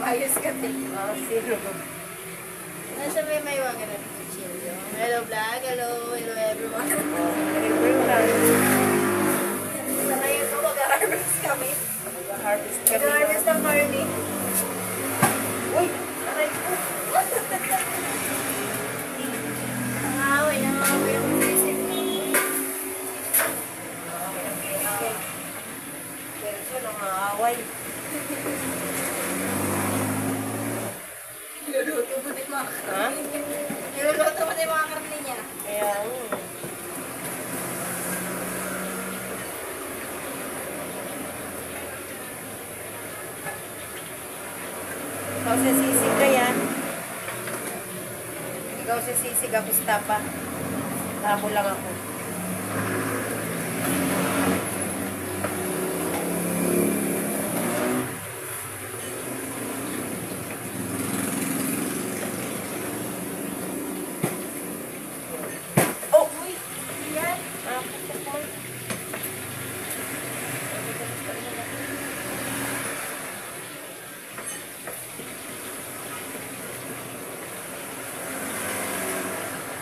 Ayos ka din. Sino? Nasa may wagan na kutsilyo. Hello vlog, hello everyone. Sa ngayon ko, mag-harvest kami. Mag-harvest kami. Mag-harvest ng barley. Uy! Aray ko. Nangaway ang isip ko. Pero siya nangaaway. Niluluto mo din mga Ha? Niluluto mo din mga karne niya. Kaya, ikaw si Sisig na yan. Ikaw si Sisig, ako si Tapa. Tapo lang ako. Oh! Uy, yan.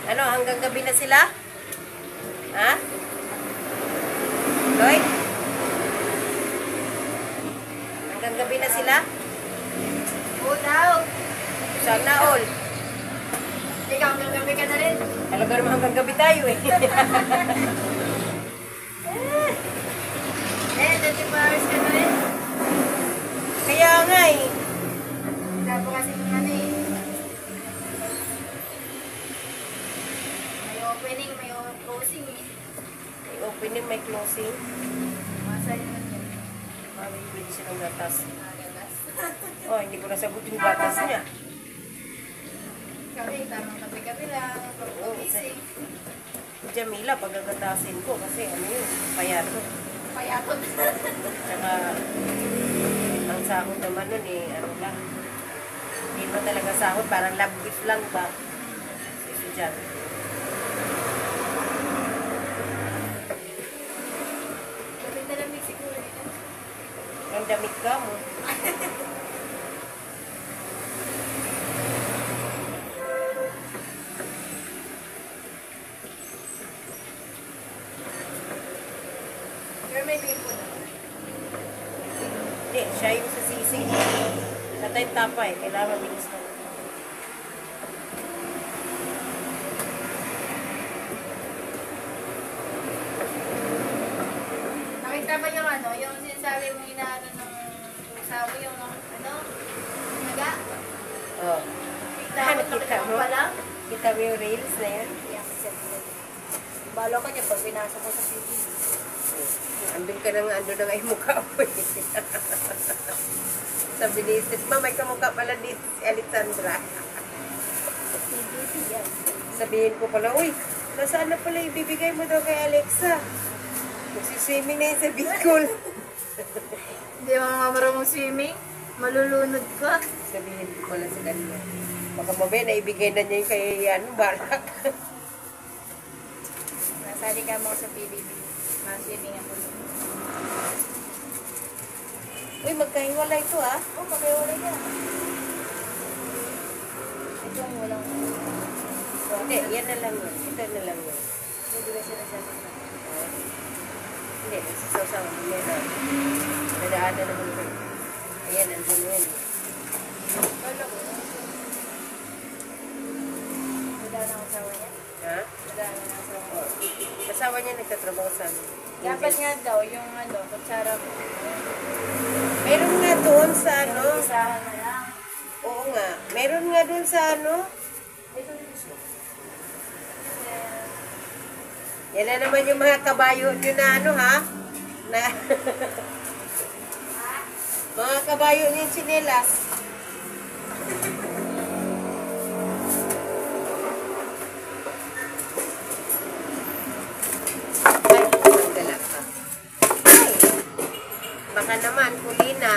Ano, hanggang gabi na sila? Ha? Lloyd? Hanggang gabi na sila? Oo daw. Sana all. Ikaw, gabi ka na rin. Talaga naman hanggang gabi tayo eh. 24 hours ka na rin. Kaya nga eh. Wala po kasi kung ano eh. May opening, may closing eh. May opening, may closing. Masaya naman yun. Mabibili siya ng gatas. Nagagas. Oh, hindi ko nasagot yung gatas niya. Kami, tamang kape-kape lang. Pag-gising. Jamila, pagagatasin ko kasi ano yun, payato. Payakot. Tsaka, ang sahod naman nun eh, ano lang. Hindi pa talaga sahod, parang love gift lang ba? Kasi dyan. Kapit na lamig siguro. Ang damit ka mo. Pero may bimpo na. Hindi, siya yung sa sisig. Sa tayo tapa eh, kailangan mabilis na. Nakita ba yung ano, yung sinasabi mo inaano ng pusa mo, yung ano, naga? Oh. Dapat Nakita mo? pa lang? Kita mo yung reels na yan? Balo ka niya pag pinasok ko sa TV. Andun ka na nga, andun na nga yung mukha mo eh. Sabi ni Sis, ma, may kamukha pala dito si Alexandra. TV yan. Sabihin ko pala, uy, nasaan na pala ibibigay mo daw kay Alexa? Magsiswimming na yun sa Bicol. Hindi mo marunong swimming, malulunod ka. Sabihin ko pala sa kanya. Baka mamaya naibigay na niya yung kay ano, Barak. Nasali ka mo sa PBB. Swimming ako. Uy, magkahiwala ito ah. Oh, magkaiwala ka. Ito ang walang... Hindi, yan na lang yun. Ito na lang yun. Hindi ba sila sa mga? Hindi, nagsisaw-saw. Yan na. Nadaan na naman ko. Ayan, andun yun. Wala ko. Madaan ang asawa niya. Ha? Madaan ang asawa niya. Kasawa niya nagtatrabaho sa amin. Dapat nga daw, yung ano, kutsara mo. Meron nga doon sa ano. Isahan na lang. Oo nga. Meron nga doon sa ano. Ito din gusto. Yan na naman yung mga kabayo nyo na ano ha. Na mga kabayo nyo yung tsinelas. Ay, magdala ka. Ay, baka naman, kulina.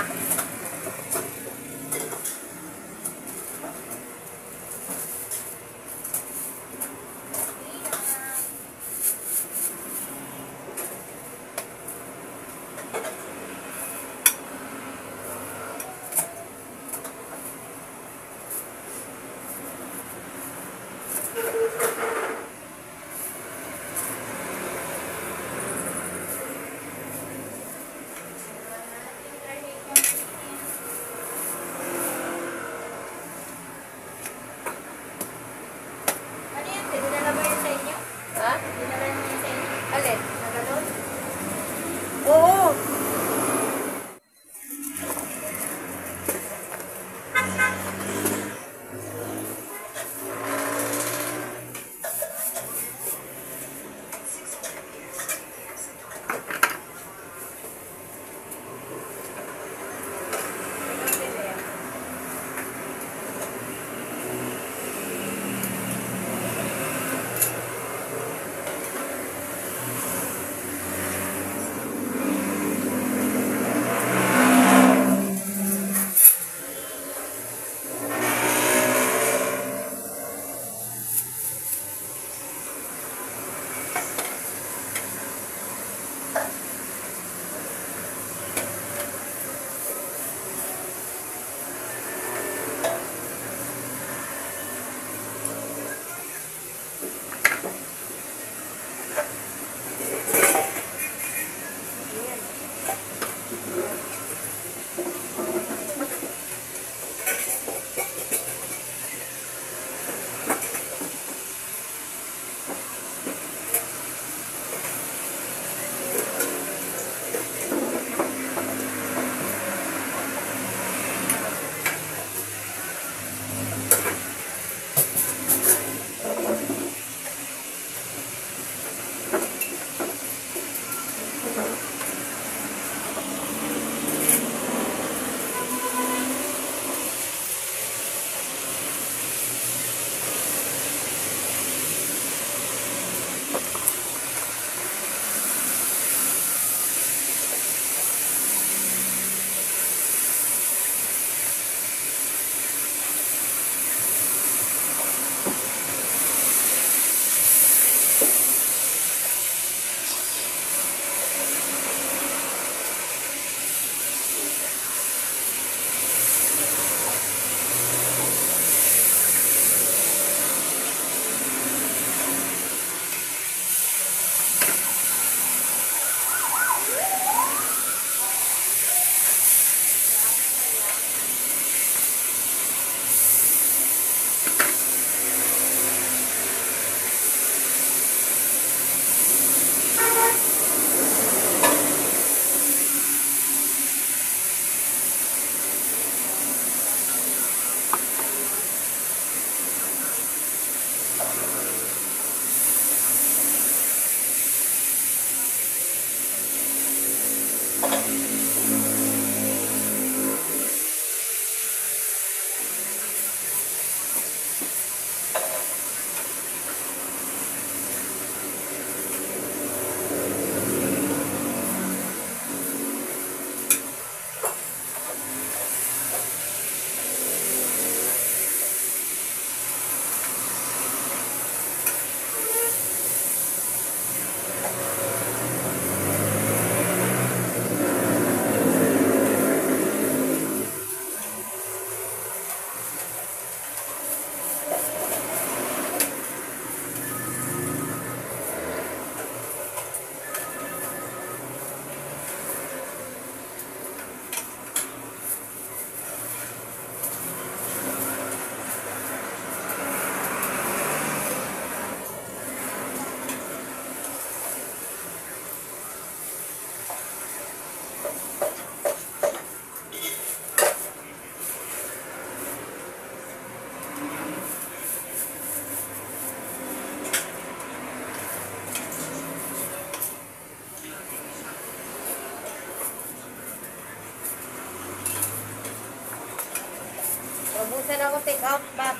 Outbox.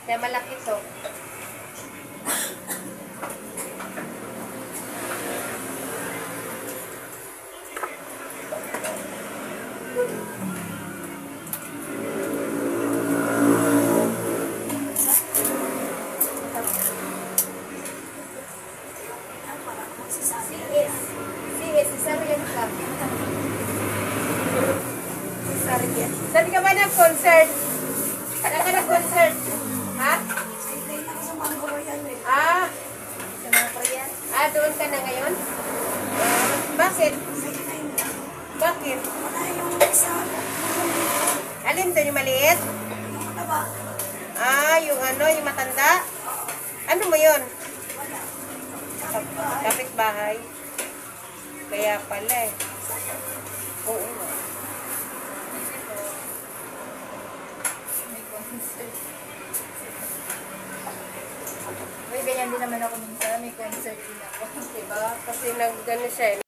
Kaya malaki to. CS, Sarian ka. Sarian. Saan ka ba nag-concert? Saan ka nag-concert? Ha? Ah, Sa mga Korean. doon ka na ngayon? Bakit? Bakit? Alin doon yung maliit? Yung yung matanda? Ano mo yun? Kapitbahay? Kaya pala eh. Oo. May concert. Uy, ganyan din naman ako minsan. May concert din ako. Diba? Kasi nag-gano siya eh.